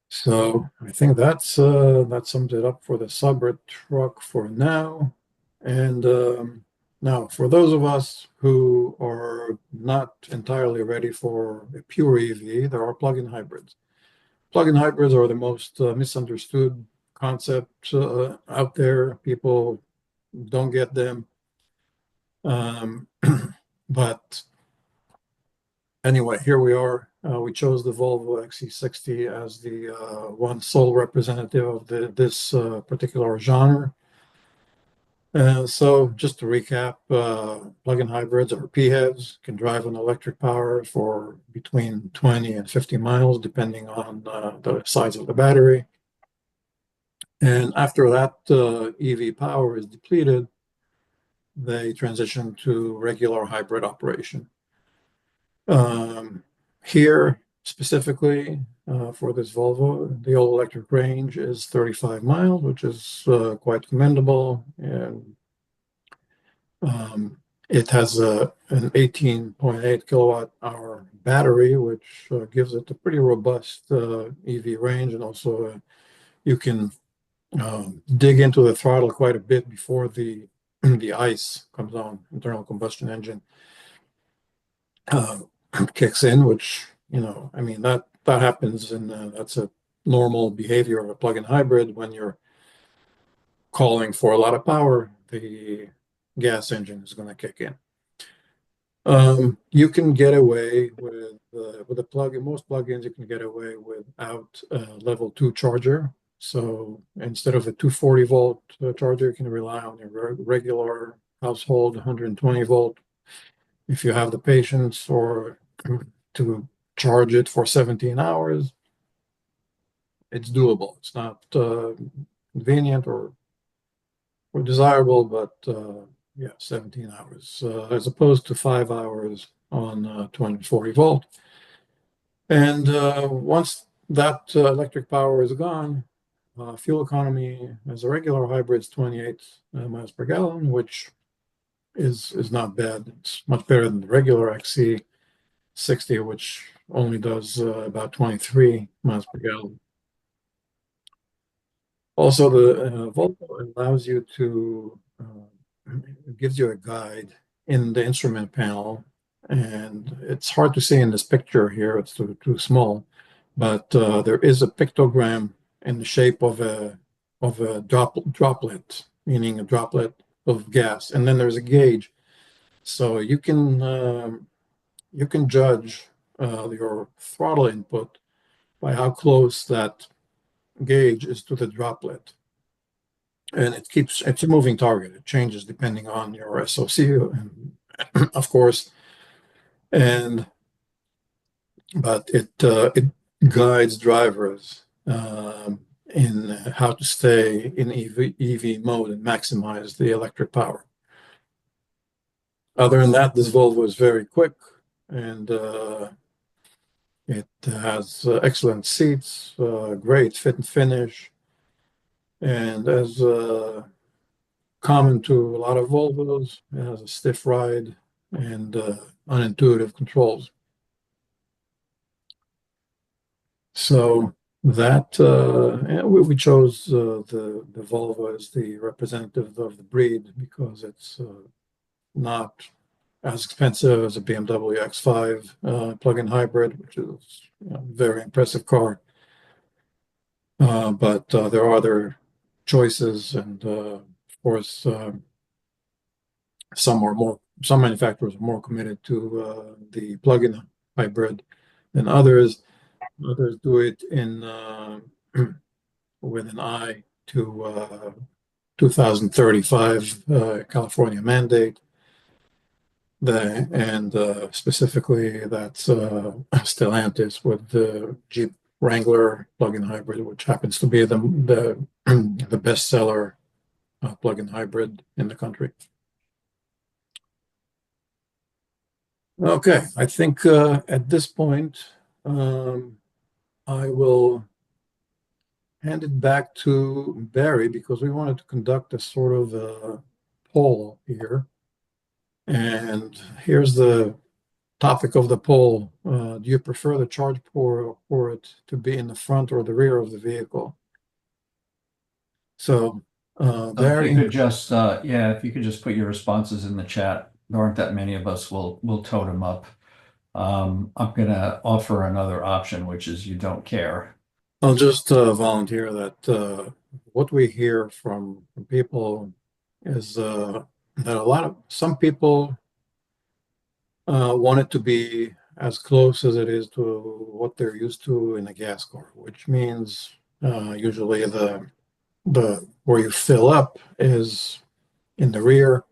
[SPEAKER 2] So I think that sums it up for the Cybertruck for now. And now, for those of us who are not entirely ready for a pure EV, there are plug-in hybrids. Plug-in hybrids are the most misunderstood concept out there. People don't get them. But anyway, here we are. We chose the Volvo XC60 as the one sole representative of this particular genre. So just to recap, plug-in hybrids or PHEVs can drive on electric power for between 20 and 50 miles, depending on the size of the battery. And after that EV power is depleted, they transition to regular hybrid operation. Here, specifically for this Volvo, the all-electric range is 35 miles, which is quite commendable. And it has an 18.8 kilowatt hour battery, which gives it a pretty robust EV range. And also you can dig into the throttle quite a bit before the ICE comes on, internal combustion engine kicks in, which, I mean, that happens, and that's a normal behavior of a plug-in hybrid. When you're calling for a lot of power, the gas engine is going to kick in. You can get away with a plug-in. Most plug-ins you can get away without a level 2 charger. So instead of a 240 volt charger, you can rely on your regular household 120 volt. If you have the patience or to charge it for 17 hours, it's doable. It's not convenient or desirable, but 17 hours, as opposed to 5 hours on 240 volt. And once that electric power is gone, fuel economy as a regular hybrid is 28 miles per gallon, which is not bad. It's much better than the regular XC60, which only does about 23 miles per gallon. Also, the Volvo allows you to, it gives you a guide in the instrument panel, and it's hard to see in this picture here, it's too small, but there is a pictogram in the shape of a droplet, meaning a droplet of gas, and then there's a gauge. So you can judge your throttle input by how close that gauge is to the droplet, and it's a moving target. It changes depending on your SOC, and, of course, but it guides drivers in how to stay in EV mode and maximize the electric power. Other than that, this Volvo is very quick, and it has excellent seats, great fit and finish, and as common to a lot of Volvos, it has a stiff ride and unintuitive controls. So that we chose the Volvo as the representative of the breed because it's not as expensive as a BMW X5 plug-in hybrid, which is a very impressive car. But there are other choices, and of course, some manufacturers are more committed to the plug-in hybrid than others. Others do it in with an eye to 2035 California mandate. And specifically, that's Stellantis with the Jeep Wrangler plug-in hybrid, which happens to be the bestseller plug-in hybrid in the country. Okay, I think at this point, I will hand it back to Barry because we wanted to conduct a sort of a poll here. And here's the topic of the poll. Do you prefer the charge port to be in the front or the rear of the vehicle? So, Barry,
[SPEAKER 1] If you could just, if you could just put your responses in the chat. There aren't that many of us. We'll tote them up. I'm gonna offer another option, which is you don't care.
[SPEAKER 2] I'll just volunteer that what we hear from people is that some people want it to be as close as it is to what they're used to in a gas car, which means usually the where you fill up is in the rear,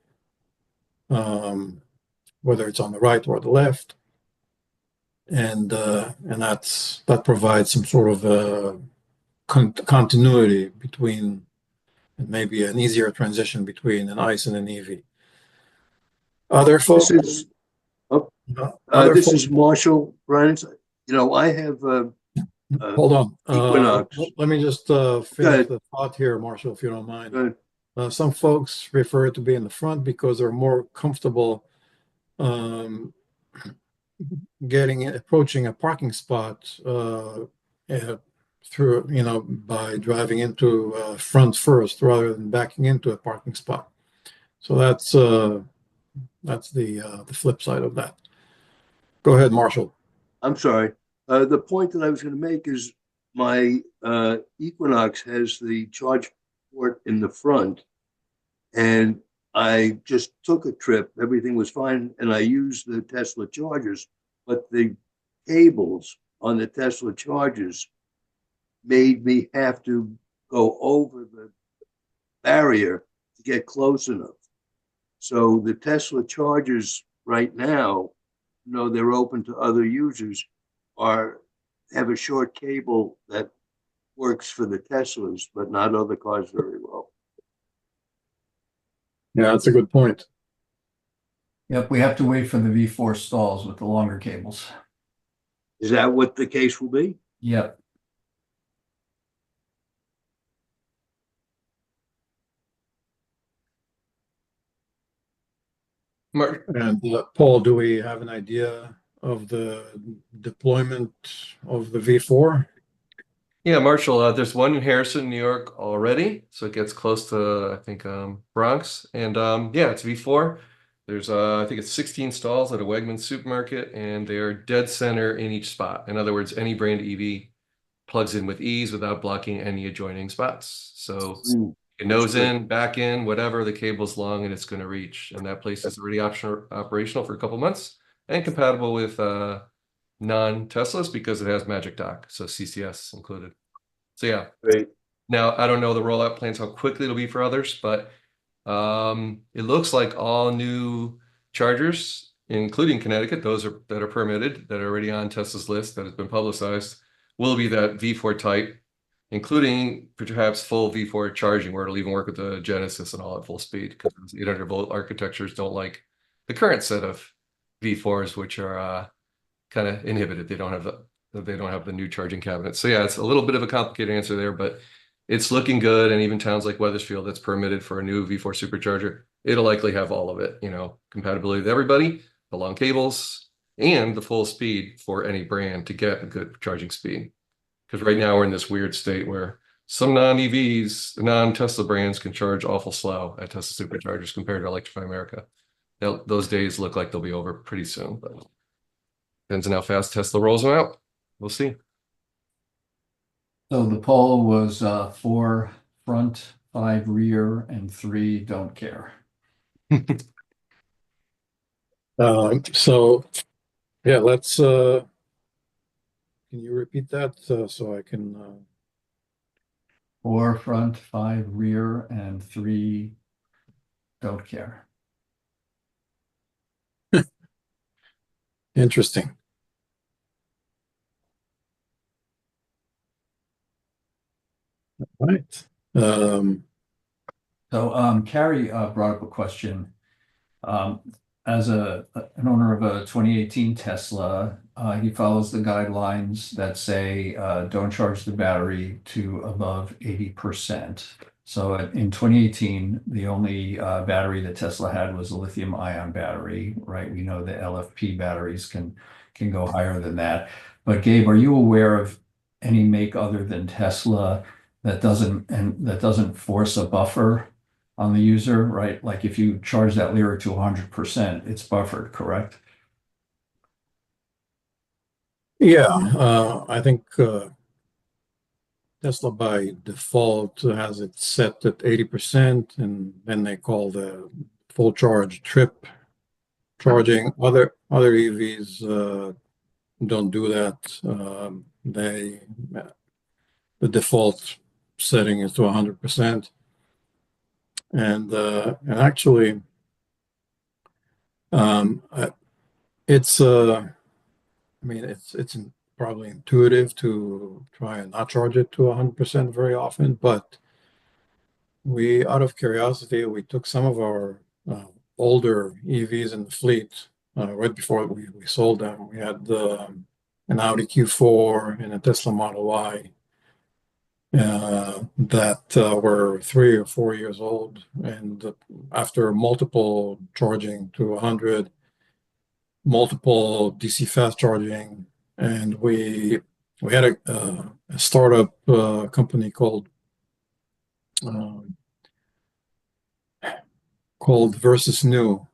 [SPEAKER 2] whether it's on the right or the left, and that provides some sort of continuity between, and maybe an easier transition between an ICE and an EV. Other folks.
[SPEAKER 5] This is Marshall Ryan. I have
[SPEAKER 2] Hold on.
[SPEAKER 5] Equinox.
[SPEAKER 2] Let me just finish the thought here, Marshall, if you don't mind. Some folks prefer it to be in the front because they're more comfortable approaching a parking spot through, by driving into front first rather than backing into a parking spot. So that's the flip side of that. Go ahead, Marshall.
[SPEAKER 5] I'm sorry. The point that I was going to make is my Equinox has the charge port in the front, and I just took a trip. Everything was fine, and I used the Tesla chargers, but the cables on the Tesla chargers made me have to go over the barrier to get close enough. So the Tesla chargers right now, they're open to other users, have a short cable that works for the Teslas, but not other cars very well.
[SPEAKER 2] Yeah, that's a good point.
[SPEAKER 1] Yep, we have to wait for the V4 stalls with the longer cables.
[SPEAKER 5] Is that what the case will be?
[SPEAKER 1] Yep.
[SPEAKER 2] And Paul, do we have an idea of the deployment of the V4?
[SPEAKER 6] Yeah, Marshall, there's one in Harrison, New York already, so it gets close to, I think, Bronx. And yeah, it's V4. There's I think it's 16 stalls at a Wegmans supermarket, and they're dead center in each spot. In other words, any brand EV plugs in with ease without blocking any adjoining spots. So it nose in, back in, whatever, the cable's long and it's going to reach. And that place is already operational for a couple months and compatible with non-Teslas because it has Magic Dock, so CCS included. So yeah.
[SPEAKER 5] Great.
[SPEAKER 6] Now I don't know the rollout plans, how quickly it'll be for others, but it looks like all new chargers, including Connecticut, those that are permitted, that are already on Tesla's list, that has been publicized, will be that V4 type, including perhaps full V4 charging, where it'll even work with the Genesis and all at full speed, because 800-volt architectures don't like the current set of V4s, which are kind of inhibited. They don't have the new charging cabinet. So yeah, it's a little bit of a complicated answer there, but it's looking good. And even towns like Wethersfield that's permitted for a new V4 supercharger, it'll likely have all of it, compatibility with everybody, the long cables, and the full speed for any brand to get a good charging speed. Because right now we're in this weird state where some non-EVs, non-Tesla brands can charge awful slow at Tesla superchargers compared to Electrify America. Those days look like they'll be over pretty soon, but depends on how fast Tesla rolls them out. We'll see.
[SPEAKER 1] So the poll was 4 front, 5 rear, and 3 don't care.
[SPEAKER 2] So yeah, let's can you repeat that so I can
[SPEAKER 1] 4 front, 5 rear, and 3 don't care.
[SPEAKER 2] interesting. All right.
[SPEAKER 1] So Carrie brought up a question. As an owner of a 2018 Tesla, he follows the guidelines that say don't charge the battery to above 80%. So in 2018, the only battery that Tesla had was a lithium-ion battery, right? We know the LFP batteries can go higher than that. But Gabe, are you aware of any make other than Tesla that doesn't force a buffer on the user, right? Like if you charge that Lyriq to 100%, it's buffered, correct?
[SPEAKER 2] Yeah, I think Tesla by default has it set at 80%, and then they call the full charge trip charging. Other EVs don't do that. The default setting is to 100%. And actually, it's it's probably intuitive to try and not charge it to 100% very often, but out of curiosity, we took some of our older EVs in the fleet right before we sold them. We had an Audi Q4 and a Tesla Model Y that were 3 or 4 years old, and after multiple charging to 100, multiple DC fast charging, and we had a startup company called Versus New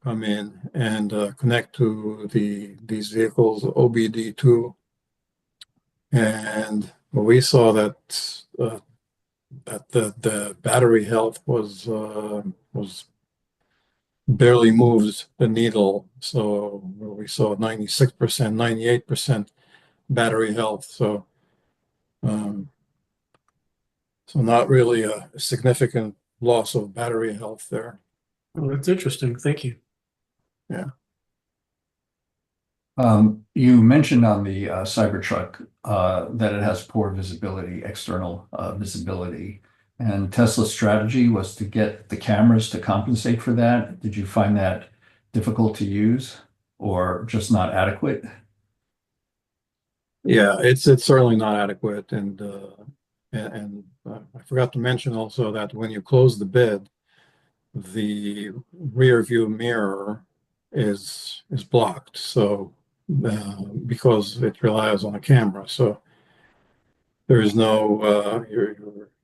[SPEAKER 2] come in and connect to these vehicles OBD2, and we saw that the battery health was barely moved the needle. So we saw 96%, 98% battery health. So not really a significant loss of battery health there.
[SPEAKER 7] Oh, that's interesting. Thank you.
[SPEAKER 2] Yeah.
[SPEAKER 1] You mentioned on the Cybertruck that it has poor visibility, external visibility, and Tesla's strategy was to get the cameras to compensate for that. Did you find that difficult to use or just not adequate?
[SPEAKER 2] Yeah, it's certainly not adequate, and I forgot to mention also that when you close the bed, the rear view mirror is blocked, so because it relies on a camera, so there is no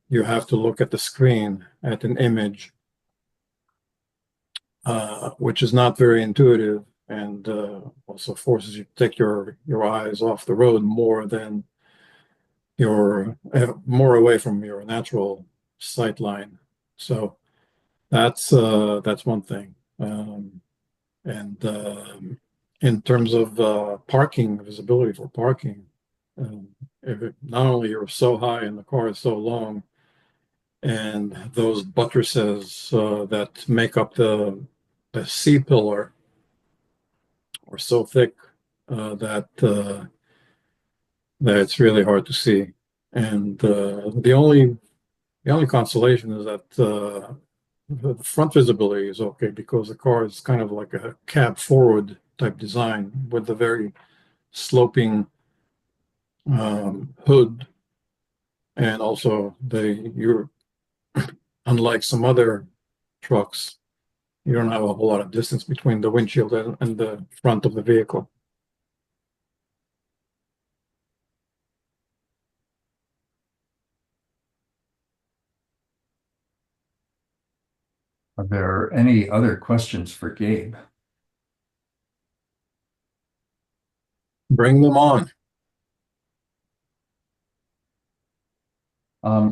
[SPEAKER 2] you have to look at the screen at an image, which is not very intuitive, and also forces you to take your eyes off the road more than your more away from your natural sight line. So that's one thing. And in terms of parking, visibility for parking, if not only you're so high and the car is so long, and those buttresses that make up the C pillar are so thick that it's really hard to see. And the only consolation is that the front visibility is okay because the car is kind of like a cab forward type design with a very sloping hood, and also you're unlike some other trucks, you don't have a whole lot of distance between the windshield and the front of the vehicle.
[SPEAKER 1] Are there any other questions for Gabe?
[SPEAKER 2] Bring them on.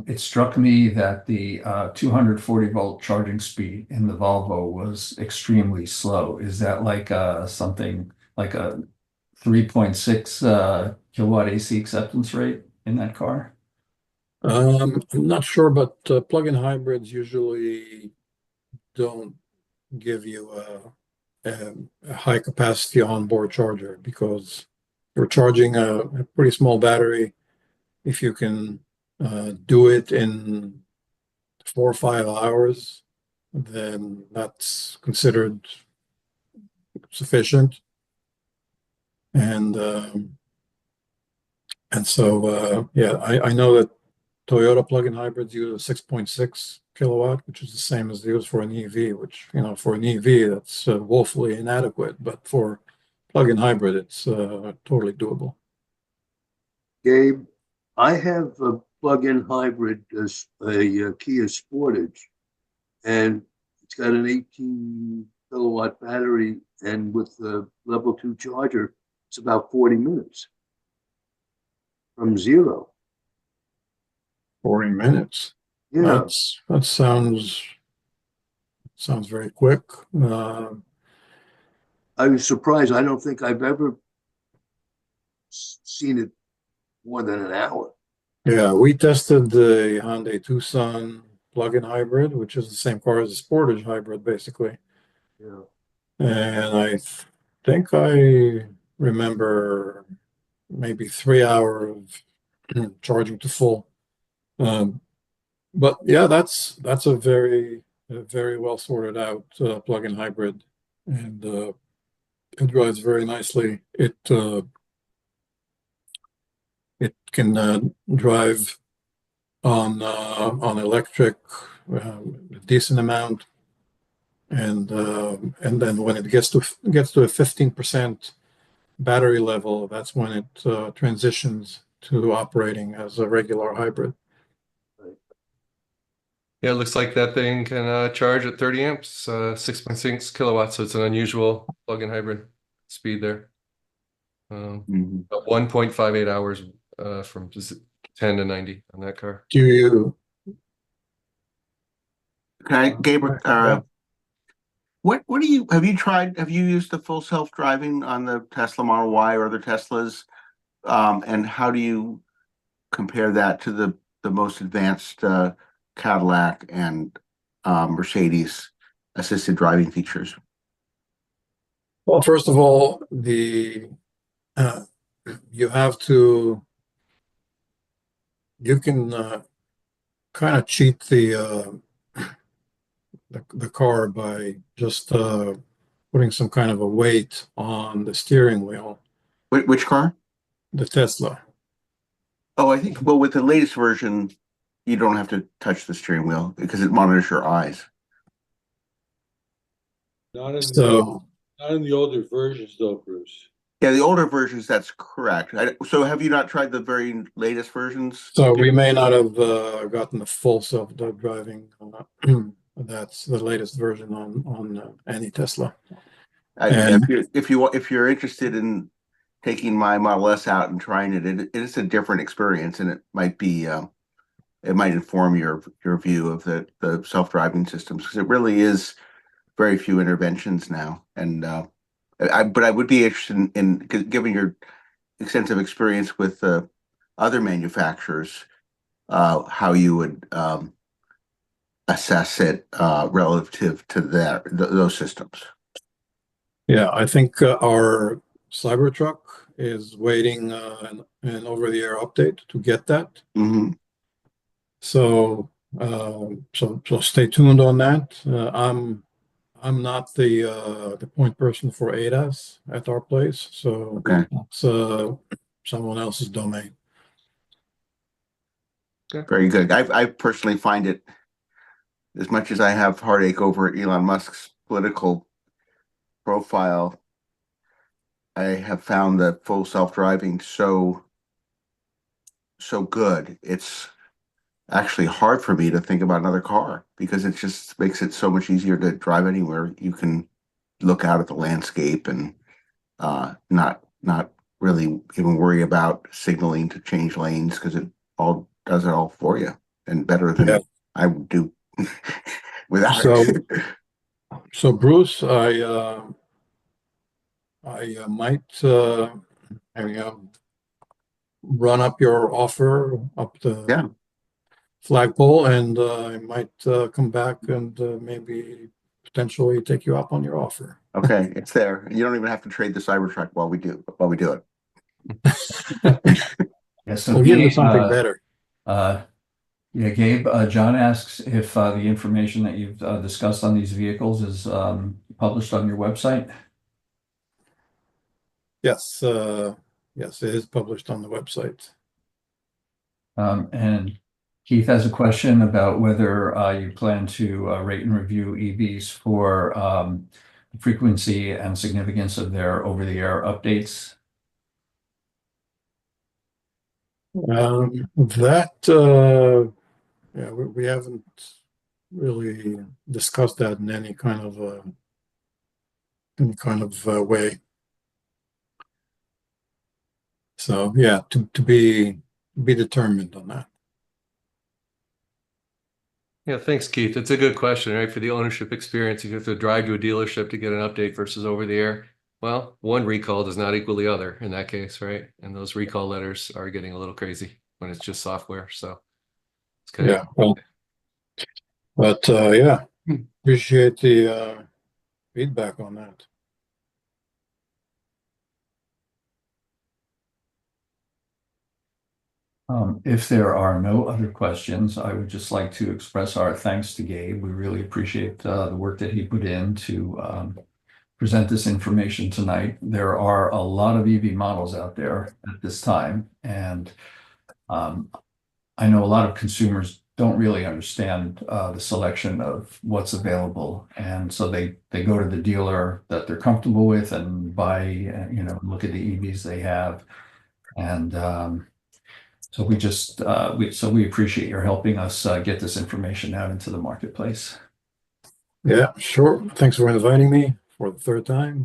[SPEAKER 1] It struck me that the 240-volt charging speed in the Volvo was extremely slow. Is that like something like a 3.6 kilowatt AC acceptance rate in that car?
[SPEAKER 2] I'm not sure, but plug-in hybrids usually don't give you a high capacity onboard charger because you're charging a pretty small battery. If you can do it in 4 or 5 hours, then that's considered sufficient. And so yeah, I know that Toyota plug-in hybrids use a 6.6 kilowatt, which is the same as they use for an EV, which, for an EV, that's woefully inadequate, but for plug-in hybrid, it's totally doable.
[SPEAKER 5] Gabe, I have a plug-in hybrid, a Kia Sportage, and it's got an 18 kilowatt battery, and with the level 2 charger, it's about 40 minutes from zero.
[SPEAKER 2] 40 minutes.
[SPEAKER 5] Yeah,
[SPEAKER 2] That sounds very quick.
[SPEAKER 5] I was surprised. I don't think I've ever seen it more than an hour.
[SPEAKER 2] Yeah, we tested the Hyundai Tucson plug-in hybrid, which is the same car as the Sportage hybrid, basically.
[SPEAKER 5] Yeah.
[SPEAKER 2] And I think I remember maybe 3 hours of charging to full. But yeah, that's a very well sorted out plug-in hybrid, and it drives very nicely. It can drive on electric a decent amount, and then when it gets to a 15% battery level, that's when it transitions to operating as a regular hybrid.
[SPEAKER 6] Yeah, it looks like that thing can charge at 30 amps, 6.6 kilowatts. So it's an unusual plug-in hybrid speed there. About 1.58 hours from 10 to 90 on that car.
[SPEAKER 2] Do you?
[SPEAKER 8] Can I, Gabe, what do you, have you used the full self-driving on the Tesla Model Y or other Teslas? And how do you compare that to the most advanced Cadillac and Mercedes assisted driving features?
[SPEAKER 2] Well, first of all, you can kind of cheat the car by just putting some kind of a weight on the steering wheel,
[SPEAKER 8] Which car?
[SPEAKER 2] the Tesla.
[SPEAKER 8] Oh, I think, well, with the latest version, you don't have to touch the steering wheel because it monitors your eyes.
[SPEAKER 2] So
[SPEAKER 9] Not in the older versions though, Bruce.
[SPEAKER 8] Yeah, the older versions, that's correct. So have you not tried the very latest versions?
[SPEAKER 2] So we may not have gotten the full self-driving. That's the latest version on any Tesla. And-
[SPEAKER 8] If you're interested in taking my Model S out and trying it, it is a different experience, and it might be it might inform your view of the self-driving systems, because it really is very few interventions now. And but I would be interested in given your extensive experience with other manufacturers, how you would assess it relative to those systems.
[SPEAKER 2] Yeah, I think our Cybertruck is waiting an over-the-air update to get that.
[SPEAKER 8] Mm-hmm.
[SPEAKER 2] So stay tuned on that. I'm not the point person for ADAS at our place, so
[SPEAKER 8] Okay.
[SPEAKER 2] it's someone else's domain.
[SPEAKER 8] Very good. I personally find it, as much as I have heartache over Elon Musk's political profile, I have found that full self-driving so good. It's actually hard for me to think about another car, because it just makes it so much easier to drive anywhere. You can look out at the landscape and not really even worry about signaling to change lanes, because it all does it all for you, and better than I would do without it.
[SPEAKER 2] So Bruce, I might run up your offer up the flagpole, and I might come back and maybe potentially take you up on your offer.
[SPEAKER 8] Okay, it's there. You don't even have to trade the Cybertruck while we do it.
[SPEAKER 1] Yeah, so
[SPEAKER 2] We'll give you
[SPEAKER 1] Gabe,
[SPEAKER 2] something better.
[SPEAKER 1] Gabe, John asks if the information that you've discussed on these vehicles is published on your website.
[SPEAKER 2] Yes, yes, it is published on the website.
[SPEAKER 1] And Keith has a question about whether you plan to rate and review EVs for the frequency and significance of their over-the-air updates.
[SPEAKER 2] We haven't really discussed that in any kind of way. So yeah, to be determined on that.
[SPEAKER 6] Yeah, thanks, Keith. It's a good question, right? For the ownership experience, you have to drive to a dealership to get an update versus over the air. Well, one recall does not equal the other in that case, right? And those recall letters are getting a little crazy when it's just software. So it's kind
[SPEAKER 2] Yeah, well, but appreciate the feedback on that.
[SPEAKER 1] If there are no other questions, I would just like to express our thanks to Gabe. We really appreciate the work that he put in to present this information tonight. There are a lot of EV models out there at this time, and I know a lot of consumers don't really understand the selection of what's available, and so they go to the dealer that they're comfortable with and buy, look at the EVs they have, and so we appreciate your helping us get this information out into the marketplace.
[SPEAKER 2] Yeah, sure. Thanks for inviting me for the third time.